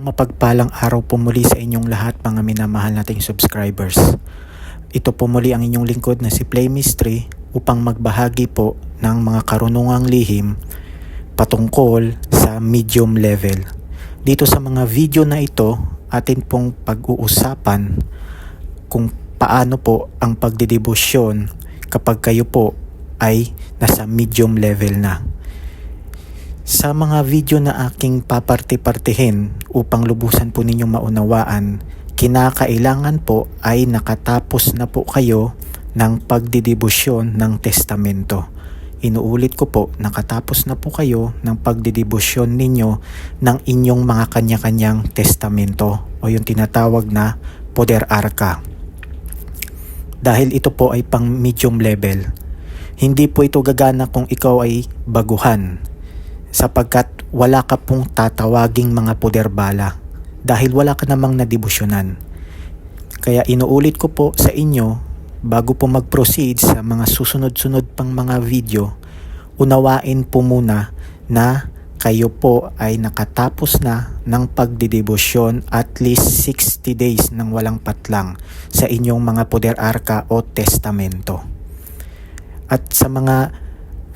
Mapagpalang araw po muli sa inyong lahat mga minamahal nating subscribers. Ito po muli ang inyong lingkod na si Play Mystery upang magbahagi po ng mga karunungang lihim patungkol sa medium level. Dito sa mga video na ito, atin pong pag-uusapan kung paano po ang pagdedebosyon kapag kayo po ay nasa medium level na. Sa mga video na aking paparte-partihin upang lubusan po ninyong maunawaan, kinakailangan po ay nakatapos na po kayo ng pagdedebosyon ng testamento. Inuulit ko po, nakatapos na po kayo ng pagdedebosyon ninyo ng inyong mga kanya-kanyang testamento o yung tinatawag na poder arca. Dahil ito po ay pang medium level, hindi po ito gagana kung ikaw ay baguhan, sapagkat wala ka pong tatawaging mga poder bala dahil wala ka namang nadebosyonan. Kaya inuulit ko po sa inyo, bago po mag-proceed sa mga susunod-sunod pang mga video, unawain po muna na kayo po ay nakatapos na ng pagdedebosyon at least 60 days nang walang patlang sa inyong mga poder arca o testamento. At sa mga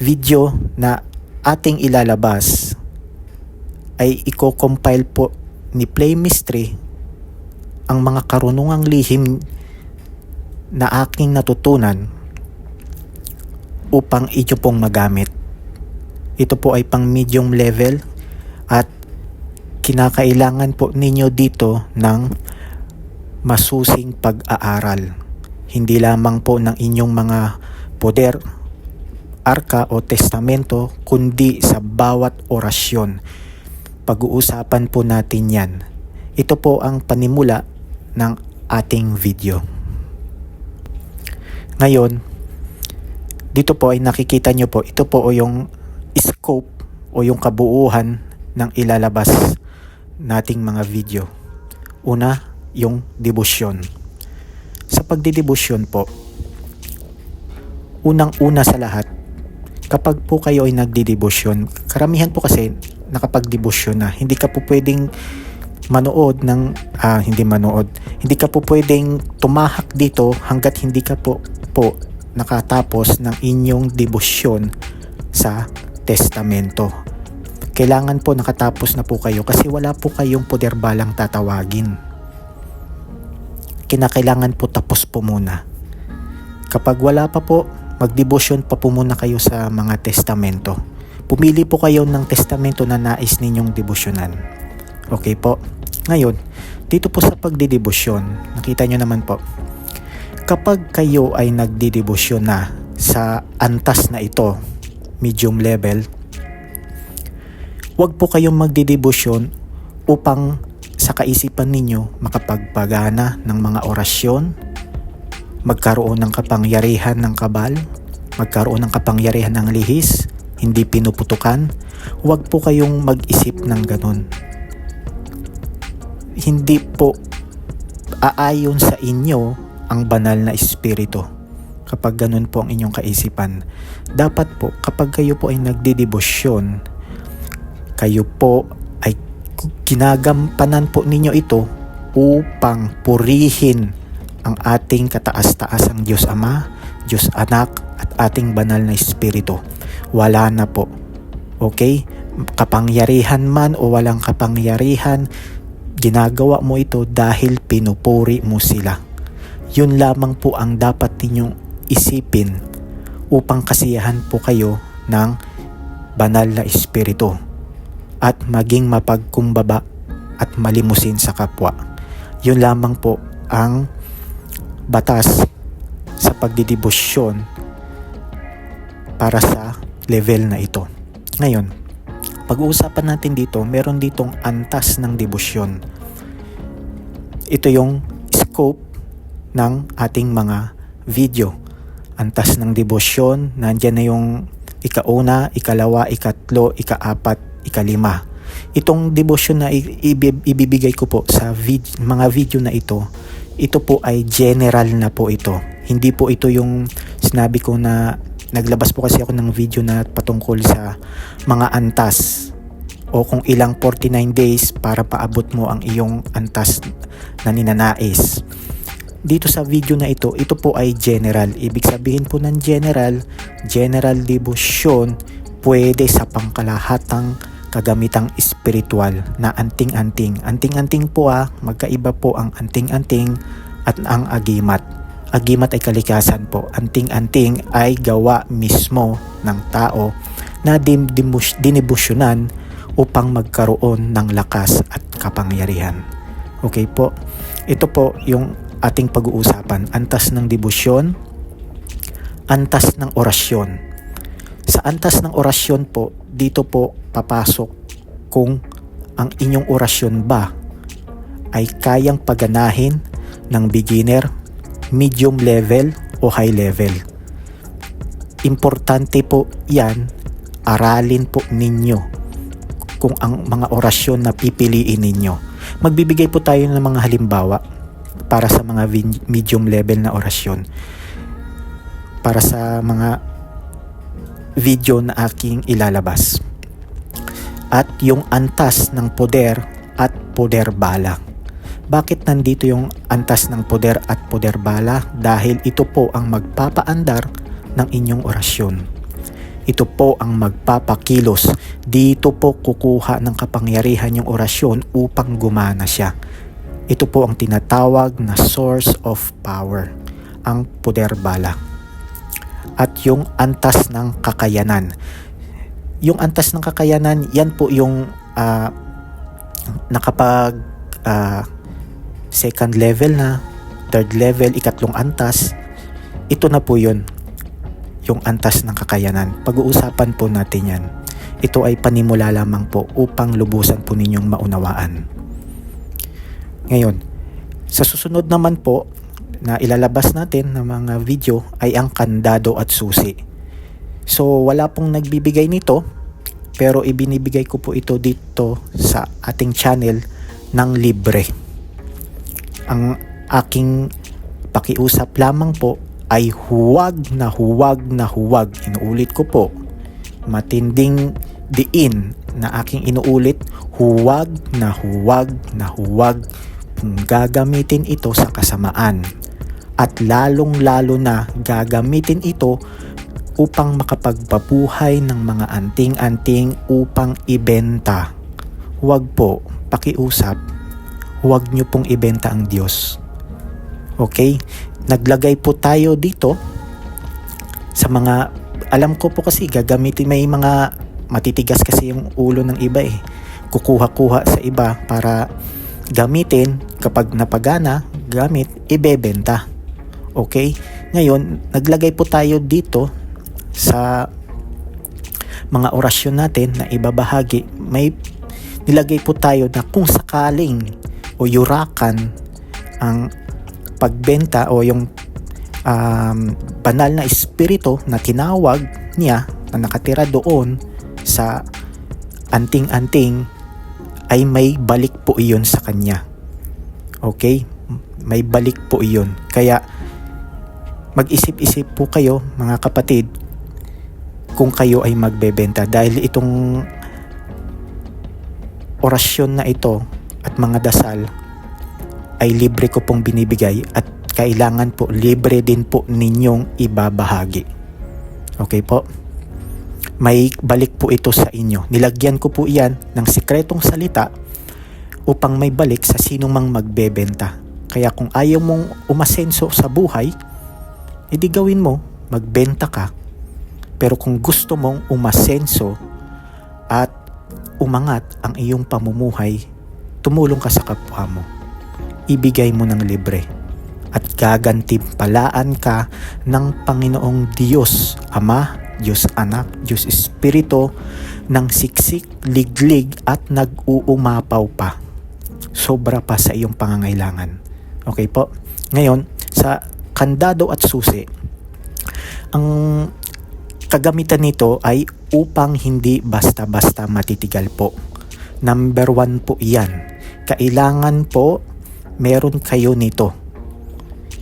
video na ating ilalabas ay i-compile po ni Play Mystery ang mga karunungang lihim na aking natutunan upang inyo pong magamit. Ito po ay pang medium level at kinakailangan po ninyo dito ng masusing pag-aaral. Hindi lamang po ng inyong mga poder arca o testamento, kundi sa bawat orasyon. Pag-uusapan po natin yan. Ito po ang panimula ng ating video. Ngayon, dito po ay nakikita nyo po, ito po o yung scope o yung kabuuhan ng ilalabas nating mga video. Una, yung debosyon. Sa pagdedebosyon po, unang-una sa lahat, kapag po kayo ay nagdedebosyon, karamihan po kasi nakapagdebosyon na, hindi ka po pwedeng hindi ka po pwedeng tumahak dito hanggat hindi ka po nakatapos ng inyong debosyon sa testamento. Kailangan po nakatapos na po kayo kasi wala po kayong poder balang tatawagin. Kinakailangan po tapos po muna. Kapag wala pa po, magdebosyon pa po muna kayo sa mga testamento. Pumili po kayo ng testamento na nais ninyong debosyonan. Okay po? Ngayon, dito po sa pagdedebosyon, nakita nyo naman po, kapag kayo ay nagdedebosyon na sa antas na ito, medium level, huwag po kayong magdedebosyon upang sa kaisipan ninyo makapagpagana ng mga orasyon, magkaroon ng kapangyarihan ng kabal, magkaroon ng kapangyarihan ng lihis, hindi pinuputukan. Huwag po kayong mag-isip ng ganun. Hindi po aayon sa inyo ang banal na espiritu kapag ganun po ang inyong kaisipan. Dapat po kapag kayo po ay nagdedebosyon, kayo po ay ginagampanan po ninyo ito upang purihin ang ating kataas-taasang Diyos Ama, Diyos Anak, at ating banal na espiritu. Wala na po. Okay? Kapangyarihan man o walang kapangyarihan, ginagawa mo ito dahil pinupuri mo sila. Yun lamang po ang dapat ninyong isipin upang kasiyahan po kayo ng banal na espiritu at maging mapagkumbaba at malimusin sa kapwa. Yun lamang po ang batas sa pagdedebosyon para sa level na ito. Ngayon, pag-uusapan natin dito, meron ditong antas ng debosyon. Ito yung scope ng ating mga video. Antas ng debosyon, nandyan na yung ika-una, ikalawa, ikatlo, ika-apat, ika-lima. Itong debosyon na ibibigay ko po sa mga video na ito po ay general na po ito. Hindi po ito yung sinabi ko na naglabas po kasi ako ng video na patungkol sa mga antas o kung ilang 49 days para paabot mo ang iyong antas na ninanais. Dito sa video na ito po ay general. Ibig sabihin po ng general devotion, pwede sa pangkalahatang kagamitang espiritual na anting-anting. Anting-anting po magkaiba po ang anting-anting at ang agimat. Agimat ay kalikasan po. Anting-anting ay gawa mismo ng tao na dinebosyonan upang magkaroon ng lakas at kapangyarihan. Okay po? Ito po yung ating pag-uusapan. Antas ng debosyon, antas ng orasyon. Sa antas ng orasyon po, dito po papasok kung ang inyong orasyon ba ay kayang paganahin ng beginner, medium level o high level. Importante po yan, aralin po ninyo kung ang mga orasyon na pipiliin ninyo. Magbibigay po tayo ng mga halimbawa para sa mga medium level na orasyon. Para sa mga video na aking ilalabas. At yung antas ng poder at poder bala. Bakit nandito yung antas ng poder at poder bala? Dahil ito po ang magpapaandar ng inyong orasyon. Ito po ang magpapakilos. Dito po kukuha ng kapangyarihan yung orasyon upang gumana siya. Ito po ang tinatawag na source of power, ang poder bala. At yung antas ng kakayanan. Yung antas ng kakayanan, yan po yung nakapag second level na, third level, ikatlong antas. Ito na po yun, yung antas ng kakayanan. Pag-uusapan po natin yan. Ito ay panimula lamang po upang lubusan po ninyong maunawaan. Ngayon, sa susunod naman po na ilalabas natin ng mga video ay ang kandado at susi. So wala pong nagbibigay nito, pero ibinibigay ko po ito dito sa ating channel ng libre. Ang aking pakiusap lamang po ay huwag na huwag, inuulit ko po, matinding diin na aking inuulit, huwag na huwag kung gagamitin ito sa kasamaan. At lalong-lalo na gagamitin ito upang makapagpabuhay ng mga anting-anting upang ibenta. Huwag po, pakiusap, huwag nyo pong ibenta ang Diyos. Okay? Naglagay po tayo dito sa mga, alam ko po kasi gagamitin, may mga matitigas kasi yung ulo ng iba kukuha-kuha sa iba para gamitin, kapag napagana, gamit, ibebenta. Okay? Ngayon, naglagay po tayo dito sa mga orasyon natin na ibabahagi. May nilagay po tayo na kung sakaling o yurakan ang pagbenta o yung banal na espiritu na tinawag niya na nakatira doon sa anting-anting, ay may balik po iyon sa kanya. Okay? May balik po iyon. Kaya mag-isip-isip po kayo mga kapatid kung kayo ay magbebenta, dahil itong orasyon na ito at mga dasal ay libre ko pong binibigay at kailangan po libre din po ninyong ibabahagi. Okay po? May balik po ito sa inyo. Nilagyan ko po iyan ng sikretong salita upang may balik sa sinong mang magbebenta. Kaya kung ayaw mong umasenso sa buhay, edi gawin mo, magbenta ka. Pero kung gusto mong umasenso at umangat ang iyong pamumuhay, tumulong ka sa kapwa mo. Ibigay mo ng libre. At gagantimpalaan ka ng Panginoong Diyos Ama, Diyos Anak, Diyos Espiritu ng siksik, liglig at nag-uumapaw pa. Sobra pa sa iyong pangangailangan. Okay po? Ngayon, sa kandado at susi, ang kagamitan nito ay upang hindi basta-basta matitigal po. Number 1 po yan. Kailangan po meron kayo nito.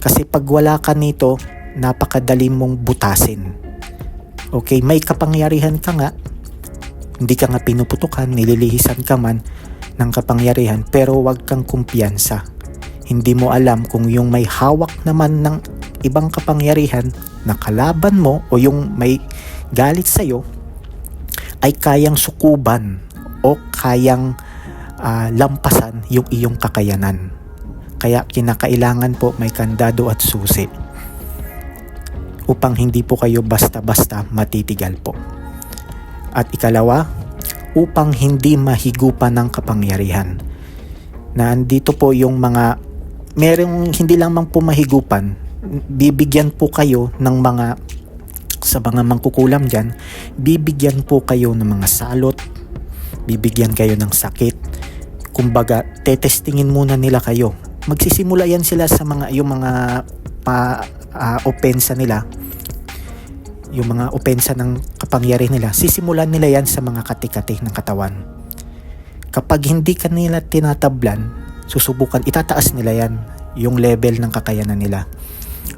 Kasi pag wala ka nito, napakadali mong butasin. Okay, may kapangyarihan ka nga, Hindi ka nga pinuputukan, nililihisan ka man ng kapangyarihan, pero wag kang kumpiyansa. Hindi mo alam kung yung may hawak naman ng ibang kapangyarihan na kalaban mo o yung may galit sa'yo ay kayang sukuban o kayang lampasan yung iyong kakayanan. Kaya kinakailangan po may kandado at susi upang hindi po kayo basta-basta matitigal po. At ikalawa, upang hindi mahigupan ng kapangyarihan. Na andito po yung merong hindi lamang po mahigupan, bibigyan po kayo ng sa mga mangkukulam dyan, bibigyan po kayo ng mga salot, bibigyan kayo ng sakit. Kumbaga, tetestingin muna nila kayo. Magsisimula yan sila sa yung mga opensa nila, yung mga opensa ng kapangyarihan nila. Sisimulan nila yan sa mga kati-kati ng katawan. Kapag hindi ka nila tinatablan, susubukan, itataas nila yan, yung level ng kakayanan nila.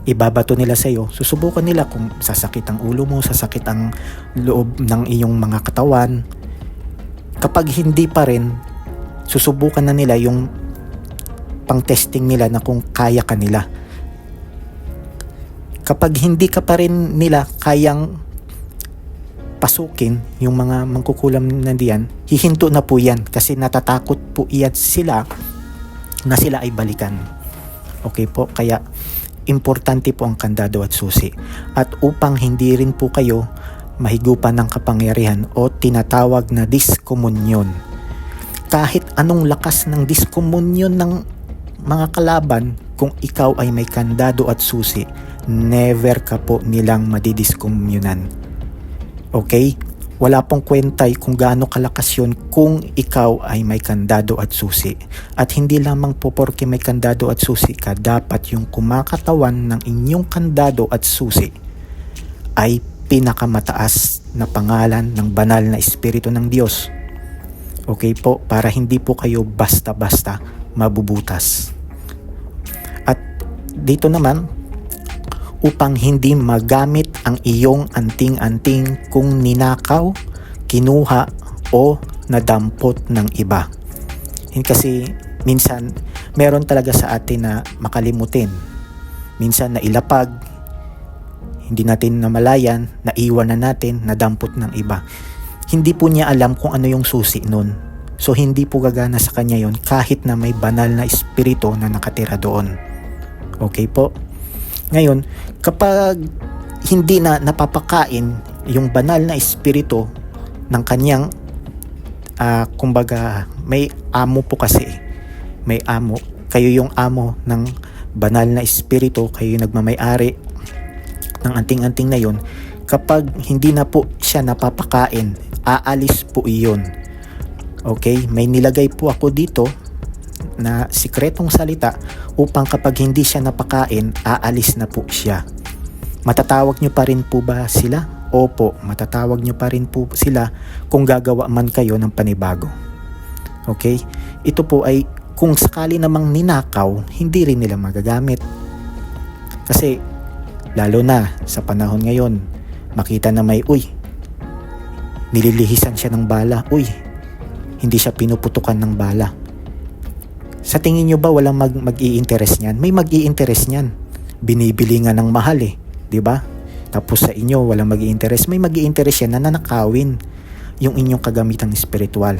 Ibabato nila sa iyo, susubukan nila kung sasakit ang ulo mo, sasakit ang loob ng iyong mga katawan. Kapag hindi pa rin, susubukan na nila yung pang-testing nila na kung kaya ka nila. Kapag hindi ka pa rin nila kayang pasukin yung mga mangkukulam na diyan, hihinto na po yan kasi natatakot po iyan sila na sila ay balikan. Okay po, kaya importante po ang kandado at susi. At upang hindi rin po kayo mahigupan ng kapangyarihan o tinatawag na diskomunyon. Kahit anong lakas ng diskomunyon ng mga kalaban, kung ikaw ay may kandado at susi, never ka po nilang madidiskommunan. Okay? Wala pong kwentay kung gaano kalakas yun kung ikaw ay may kandado at susi. At hindi lamang po porke may kandado at susi ka, dapat yung kumakatawan ng inyong kandado at susi ay pinakamataas na pangalan ng banal na Espiritu ng Diyos. Okay po, para hindi po kayo basta-basta mabubutas. At dito naman, upang hindi magamit ang iyong anting-anting kung ninakaw, kinuha o nadampot ng iba. Kasi minsan meron talaga sa atin na makalimutin. Minsan nailapag, hindi natin namalayan, naiwan na natin, nadampot ng iba. Hindi po niya alam kung ano yung susi nun. So hindi po gagana sa kanya yon kahit na may banal na espiritu na nakatira doon. Okay po? Ngayon, kapag hindi na napapakain yung banal na espiritu ng kanyang, kumbaga, may amo po kasi. May amo. Kayo yung amo ng banal na espiritu, kayo yung nagmamay-ari ng anting-anting na yun. Kapag hindi na po siya napapakain, aalis po iyon. Okay? May nilagay po ako dito na sikretong salita upang kapag hindi siya napakain, aalis na po siya. Matatawag nyo pa rin po ba sila? Opo, matatawag nyo pa rin po sila kung gagawa man kayo ng panibago. Okay? Ito po ay kung sakali namang ninakaw, hindi rin nila magagamit. Kasi lalo na sa panahon ngayon, makita na may, nililihisan siya ng bala, hindi siya pinuputukan ng bala. Sa tingin nyo ba walang mag-i-interest niyan? May mag-i-interest niyan. Binibili nga ng mahal di ba? Tapos sa inyo walang mag-i-interest. May mag-i-interest yan na nanakawin yung inyong kagamitang espiritual.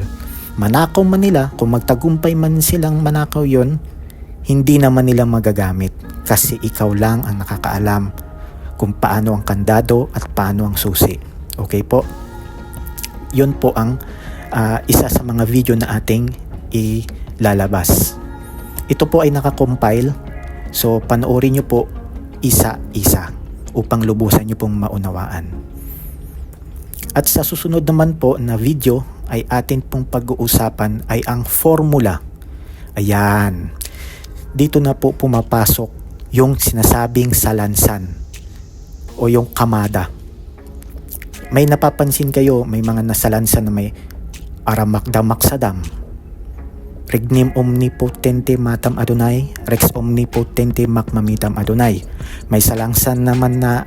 Manakaw man nila, kung magtagumpay man silang manakaw yon, hindi naman nila magagamit kasi ikaw lang ang nakakaalam kung paano ang kandado at paano ang susi. Okay po? Yun po ang isa sa mga video na ating lalabas. Ito po ay nakakompile, so panoorin nyo po isa-isa upang lubusan nyo pong maunawaan. At sa susunod naman po na video ay atin pong pag-uusapan ay ang formula. Ayan. Dito na po pumapasok yung sinasabing salansan o yung kamada. May napapansin kayo, may mga nasalansan na may aramakdamak sadam, Regnim omnipotente matam Adonai, Rex omnipotente macmamitam Adonai. May salangsan naman na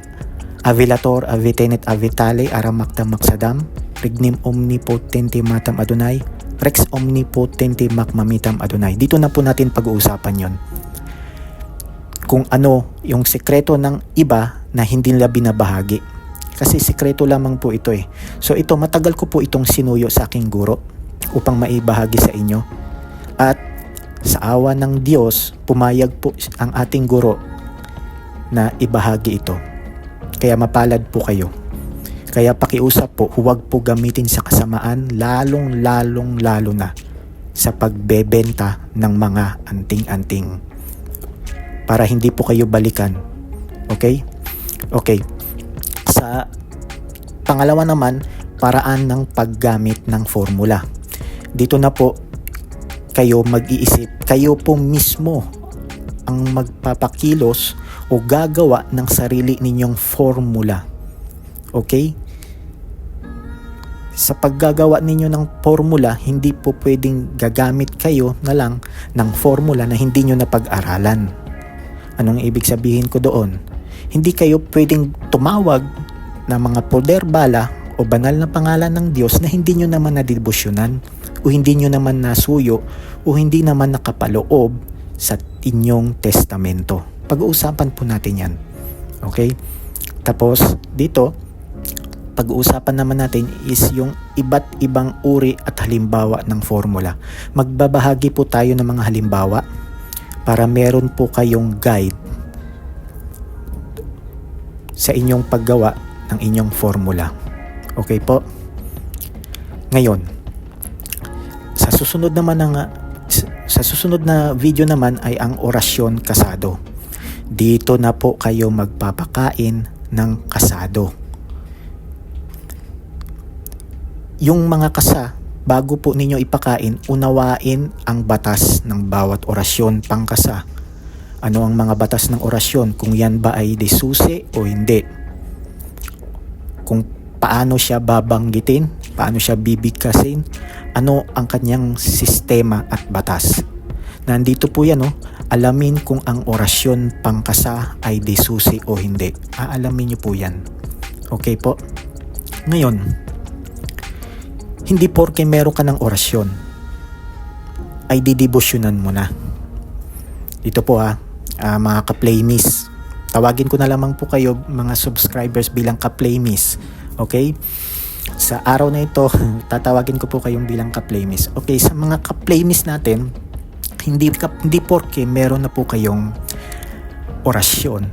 Avilator avitenet avitale aramakdamak sadam, Regnim omnipotente matam Adonai, Rex omnipotente mac mamitam Adonai. Dito na po natin pag-uusapan yon. Kung ano yung sekreto ng iba na hindi nila binabahagi. Kasi sekreto lamang po ito eh. So ito, matagal ko po itong sinuyo sa aking guro upang maibahagi sa inyo. At sa awa ng Diyos, pumayag po ang ating guro na ibahagi ito. Kaya mapalad po kayo. Kaya pakiusap po, huwag po gamitin sa kasamaan, lalo na sa pagbebenta ng mga anting-anting. Para hindi po kayo balikan. Okay? Okay. Sa pangalawa naman, paraan ng paggamit ng formula. Dito na po kayo mag-iisip, kayo po mismo ang magpapakilos o gagawa ng sarili ninyong formula. Okay? Sa paggagawa ninyo ng formula, hindi po pwedeng gagamit kayo na lang ng formula na hindi nyo napag-aralan. Anong ibig sabihin ko doon? Hindi kayo pwedeng tumawag na mga poder bala o banal na pangalan ng Diyos na hindi nyo naman nadibusyonan o hindi nyo naman nasuyo o hindi naman nakapaloob sa inyong testamento. Pag-uusapan po natin yan. Okay? Tapos dito, pag-uusapan naman natin is yung iba't ibang uri at halimbawa ng formula. Magbabahagi po tayo ng mga halimbawa para meron po kayong guide sa inyong paggawa ng inyong formula. Okay po? Ngayon, sa susunod na video naman ay ang orasyon kasado. Dito na po kayo magpapakain ng kasado. Yung mga kasa, bago po ninyo ipakain, unawain ang batas ng bawat orasyon pangkasa. Ano ang mga batas ng orasyon? Kung yan ba ay desusi o hindi. Kung paano siya babanggitin, paano siya bibigkasin, ano ang kanyang sistema at batas. Nandito po yan, alamin kung ang orasyon pangkasa ay desusi o hindi. Aalamin nyo po yan. Okay po? Ngayon, hindi porke meron ka ng orasyon ay didibusyonan mo na. Ito po mga ka-playmiss. Tawagin ko na lamang po kayo mga subscribers bilang ka-playmiss. Okay? Sa araw na ito, tatawagin ko po kayong bilang ka-playmiss. Okay, sa mga ka-playmiss natin, hindi porke meron na po kayong orasyon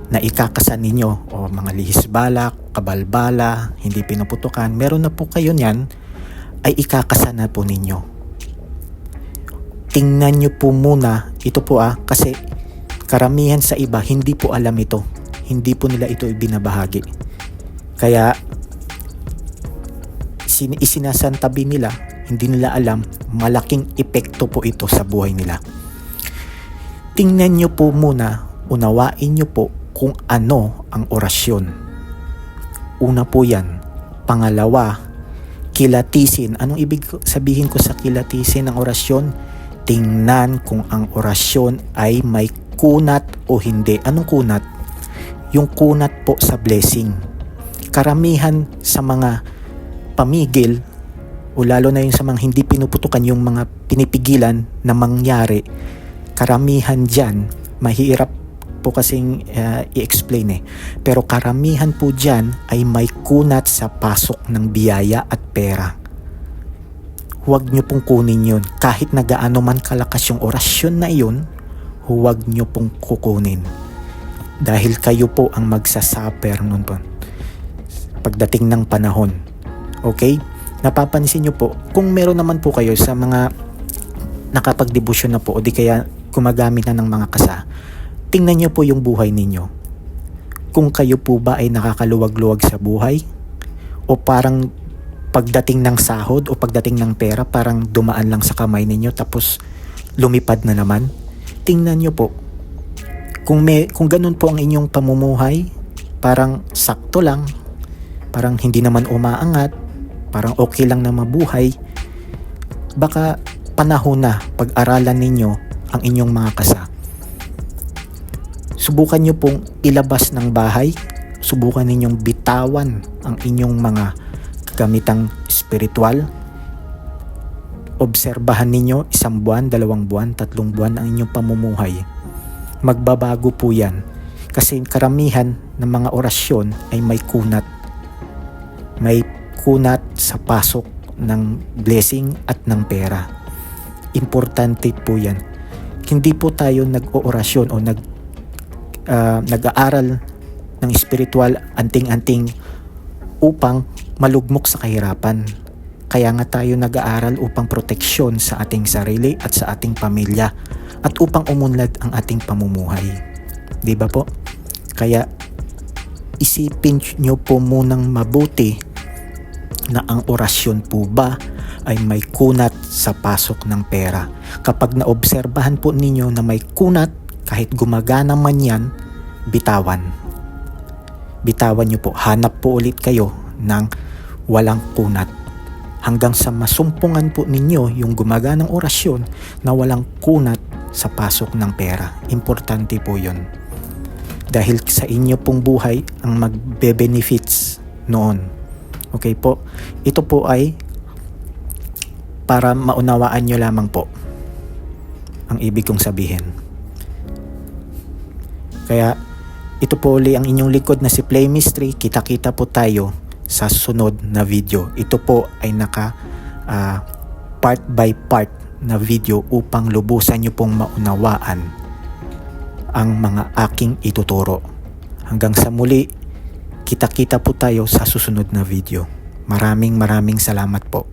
na ikakasan ninyo o mga lihis balak, kabalbala, hindi pinuputukan, meron na po kayo niyan, ay ikakasan na po ninyo. Tingnan nyo po muna, ito po kasi karamihan sa iba, hindi po alam ito. Hindi po nila ito ibinabahagi. Kaya, isinasantabi nila, hindi nila alam, malaking epekto po ito sa buhay nila. Tingnan nyo po muna, unawain nyo po kung ano ang orasyon. Una po yan. Pangalawa, kilatisin. Anong ibig sabihin ko sa kilatisin ng orasyon? Tingnan kung ang orasyon ay may kunat o hindi. Anong kunat? Yung kunat po sa blessing. Karamihan sa mga pamigil o lalo na yung sa mga hindi pinuputukan, yung mga pinipigilan na mangyari, karamihan dyan, mahirap po kasing i-explain pero karamihan po dyan ay may kunat sa pasok ng biyaya at pera. Huwag nyo pong kunin yun. Kahit na gaano man kalakas yung orasyon na yun, huwag nyo pong kukunin. Dahil kayo po ang magsasuffer nun po pagdating ng panahon. Okay? Napapansin nyo po, kung meron naman po kayo sa mga nakapagdebosyon na po o di kaya gumagamit na ng mga kasa, tingnan nyo po yung buhay ninyo. Kung kayo po ba ay nakakaluwag-luwag sa buhay o parang pagdating ng sahod o pagdating ng pera parang dumaan lang sa kamay ninyo tapos lumipad na naman. Tingnan nyo po. Kung ganun po ang inyong pamumuhay, parang sakto lang, parang hindi naman umaangat, parang okay lang na mabuhay, baka panahon na pag-aralan ninyo ang inyong mga kasa. Subukan nyo pong ilabas ng bahay. Subukan ninyong bitawan ang inyong mga gamitang spiritual. Obserbahan ninyo 1 buwan, 2 buwan, 3 buwan ang inyong pamumuhay. Magbabago po yan. Kasi karamihan ng mga orasyon ay may kunat. May kunat sa pasok ng blessing at ng pera. Importante po yan. Hindi po tayo nag-oorasyon o nag-aaral ng spiritual anting-anting upang malugmok sa kahirapan. Kaya nga tayo nag-aaral upang proteksyon sa ating sarili at sa ating pamilya at upang umunlad ang ating pamumuhay. Di ba po? Kaya isipin nyo po munang mabuti na ang orasyon po ba ay may kunat sa pasok ng pera. Kapag naobserbahan po ninyo na may kunat, kahit gumagana man yan, bitawan. Bitawan nyo po. Hanap po ulit kayo ng walang kunat. Hanggang sa masumpungan po ninyo yung gumaganang orasyon na walang kunat sa pasok ng pera. Importante po yun. Dahil sa inyo pong buhay ang magbe-benefits noon. Okay po? Ito po ay para maunawaan nyo lamang po ang ibig kong sabihin. Kaya ito po uli ang inyong likod na si Play Mystery. Kita-kita po tayo sa sunod na video. Ito po ay part by part na video upang lubusan nyo pong maunawaan ang mga aking ituturo. Hanggang sa muli, kita-kita po tayo sa susunod na video. Maraming salamat po.